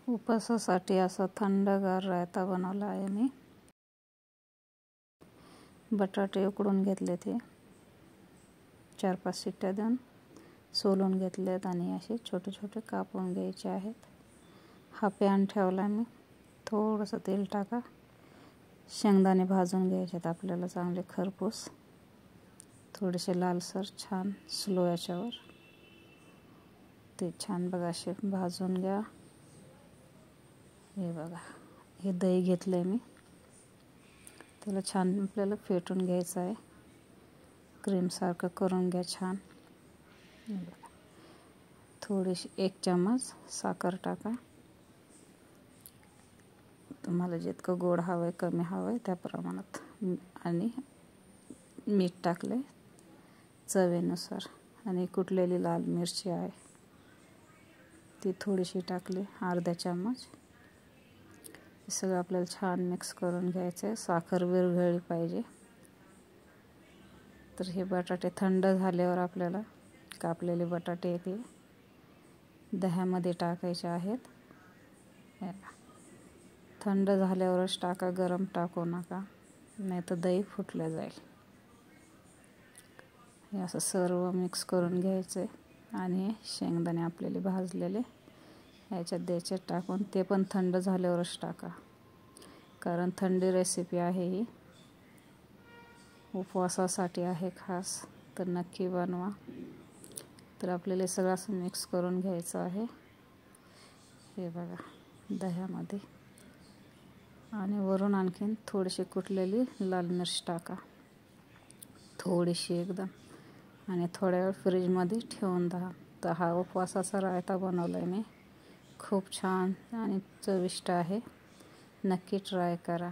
उपवासासाठी असा थंडगार रायता बनवला आहे मी. बटाटे उकडून घेतले, ते 4-5 शिट्ट्या देऊन सोलून घेतलेत आणि असे छोटे छोटे कापून घ्यायचे आहेत. हा पॅन ठेवला मी. थोडंसं तेल टाका. शेंगदाणे भाजून घ्यायचे आपल्याला चांगले खरपूस, थोडेसे लालसर, छान स्लो याच्यावर. ते छान बघा असे भाजून घ्या. हे बघा, हे दही घेतलंय मी. त्याला छान आपल्याला फेटून घ्यायचं आहे. क्रीमसारखं करून घ्या छान. थोडीशी 1 चम्मच साखर टाका. तुम्हाला जितकं गोड हवं आहे, कमी हवं आहे त्या प्रमाणात. आणि मीठ टाकले चवीनुसार. आणि कुटलेली लाल मिरची आहे ती थोडीशी टाकली, अर्धा चम्मच. हे सगळं आपल्याला छान मिक्स करून घ्यायचं आहे. साखर विरघळली पाहिजे. तर हे बटाटे थंड झाल्यावर आपल्याला कापलेले बटाटे ते दह्यामध्ये टाकायचे आहेत. थंड झाल्यावरच टाका, गरम टाकू नका, नाही तर दही फुटलं जाईल. हे असं सर्व मिक्स करून घ्यायचं आहे. आणि शेंगदाणे आपल्याला भाजलेले ह्याच्यात द्यायचे टाकून. ते पण थंड झाल्यावरच टाका, कारण थंडी रेसिपी आहे ही, उपवासासाठी आहे खास. तर नक्की बनवा. तर आपल्याला सगळं असं मिक्स करून घ्यायचं आहे. हे बघा दह्यामध्ये. आणि वरून आणखीन थोडीशी कुटलेली लाल मिरच टाका, थोडीशी एकदम. आणि थोड्या वेळ फ्रीजमध्ये ठेवून द्या. तर हा उपवासाचा रायता बनवला आहे मी. खूप छान आणि चविष्ट आहे. नक्की ट्राय करा.